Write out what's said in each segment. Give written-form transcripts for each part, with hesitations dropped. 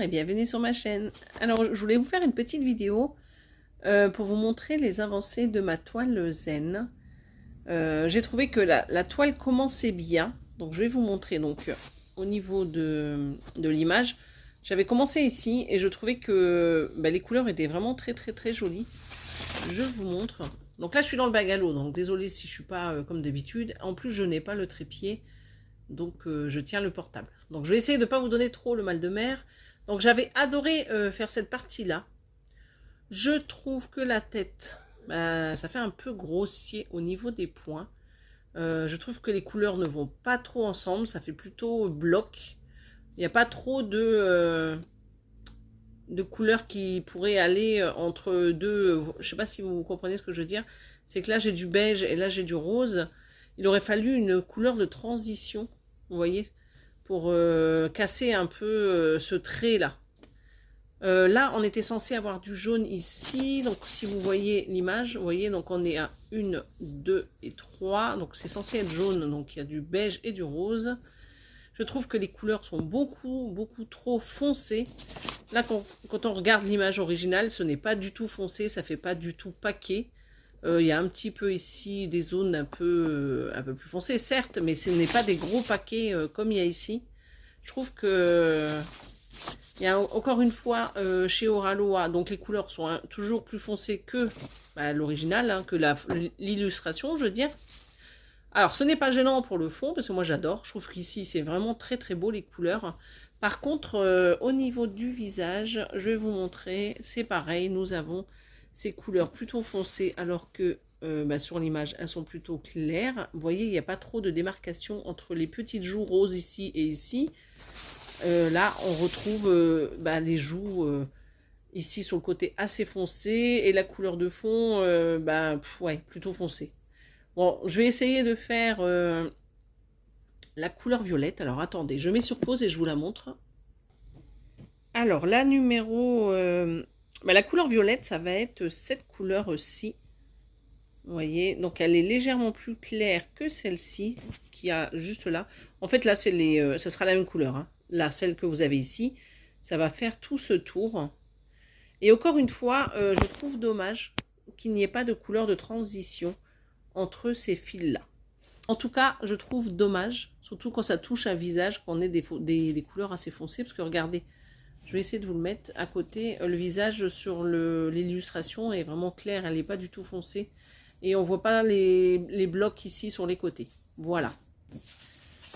et bienvenue sur ma chaîne. Alors je voulais vous faire une petite vidéo pour vous montrer les avancées de ma toile zen. J'ai trouvé que la toile commençait bien, donc je vais vous montrer. Donc au niveau de l'image, j'avais commencé ici et je trouvais que les couleurs étaient vraiment très jolies. Je vous montre. Donc là je suis dans le bungalow, donc désolé si je suis pas comme d'habitude. En plus je n'ai pas le trépied. Donc je tiens le portable. Donc je vais essayer de ne pas vous donner trop le mal de mer. Donc j'avais adoré faire cette partie-là. Je trouve que la tête, ça fait un peu grossier au niveau des points. Je trouve que les couleurs ne vont pas trop ensemble. Ça fait plutôt bloc. Il n'y a pas trop de couleurs qui pourraient aller entre deux. Je ne sais pas si vous comprenez ce que je veux dire. C'est que là j'ai du beige et là j'ai du rose. Il aurait fallu une couleur de transition, vous voyez, pour casser un peu ce trait-là. Là, on était censé avoir du jaune ici. Donc, si vous voyez l'image, vous voyez, donc on est à 1, 2 et 3. Donc, c'est censé être jaune. Donc, il y a du beige et du rose. Je trouve que les couleurs sont beaucoup trop foncées. Là, quand on regarde l'image originale, ce n'est pas du tout foncé. Ça fait pas du tout paquet. Il y a un petit peu ici des zones un peu plus foncées, certes, mais ce n'est pas des gros paquets comme il y a ici. Je trouve que il y a encore une fois chez Oraloa, donc les couleurs sont toujours plus foncées que l'original, hein, que l'illustration, je veux dire. Alors, ce n'est pas gênant pour le fond, parce que moi j'adore. Je trouve qu'ici, c'est vraiment très beau les couleurs. Par contre, au niveau du visage, je vais vous montrer, c'est pareil, nous avons ces couleurs plutôt foncées, alors que sur l'image, elles sont plutôt claires. Vous voyez, il n'y a pas trop de démarcation entre les petites joues roses ici et ici. Là, on retrouve les joues ici sur le côté assez foncé, et la couleur de fond, ouais, plutôt foncée. Bon, je vais essayer de faire la couleur violette. Alors, attendez, je mets sur pause et je vous la montre. Alors, la numéro... la couleur violette, ça va être cette couleur-ci. Vous voyez, donc elle est légèrement plus claire que celle-ci, qui a juste là. En fait, là, ça sera la même couleur. Hein. Là, celle que vous avez ici, ça va faire tout ce tour. Et encore une fois, je trouve dommage qu'il n'y ait pas de couleur de transition entre ces fils-là. En tout cas, je trouve dommage, surtout quand ça touche un visage, qu'on ait des couleurs assez foncées, parce que regardez, je vais essayer de vous le mettre à côté. Le visage sur l'illustration est vraiment clair, elle n'est pas du tout foncée. Et on ne voit pas les blocs ici sur les côtés. Voilà.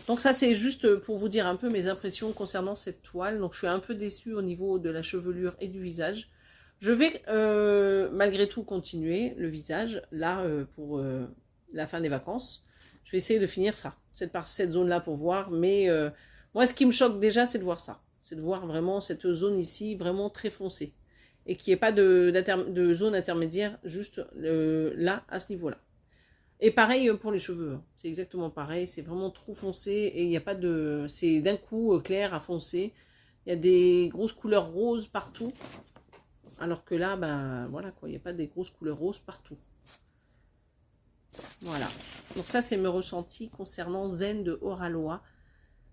Donc ça, c'est juste pour vous dire un peu mes impressions concernant cette toile. Donc je suis un peu déçue au niveau de la chevelure et du visage. Je vais malgré tout continuer le visage, là, pour la fin des vacances. Je vais essayer de finir ça, cette zone-là pour voir. Mais moi, ce qui me choque déjà, c'est de voir ça. C'est de voir vraiment cette zone ici, vraiment très foncée. Et qu'il n'y ait pas de zone intermédiaire, juste là, à ce niveau-là. Et pareil pour les cheveux. Hein. C'est exactement pareil. C'est vraiment trop foncé. Et il n'y a pas de... C'est d'un coup clair à foncé. Il y a des grosses couleurs roses partout. Alors que là, voilà quoi. Il n'y a pas des grosses couleurs roses partout. Voilà. Donc ça, c'est mes ressentis concernant Zen de Oraloa.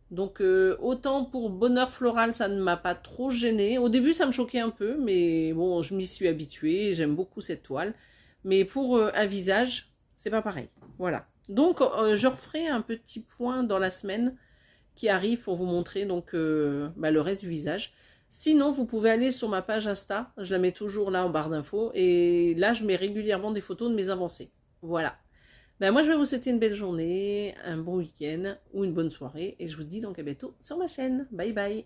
Donc autant pour Bonheur Floral, ça ne m'a pas trop gêné. Au début, ça me choquait un peu, mais bon, je m'y suis habituée. J'aime beaucoup cette toile. Mais pour un visage, c'est pas pareil. Voilà. Donc je referai un petit point dans la semaine qui arrive pour vous montrer donc le reste du visage. Sinon, vous pouvez aller sur ma page Insta. Je la mets toujours là en barre d'infos. Et là, je mets régulièrement des photos de mes avancées. Voilà. Moi, je vais vous souhaiter une belle journée, un bon week-end ou une bonne soirée. Et je vous dis donc à bientôt sur ma chaîne. Bye bye.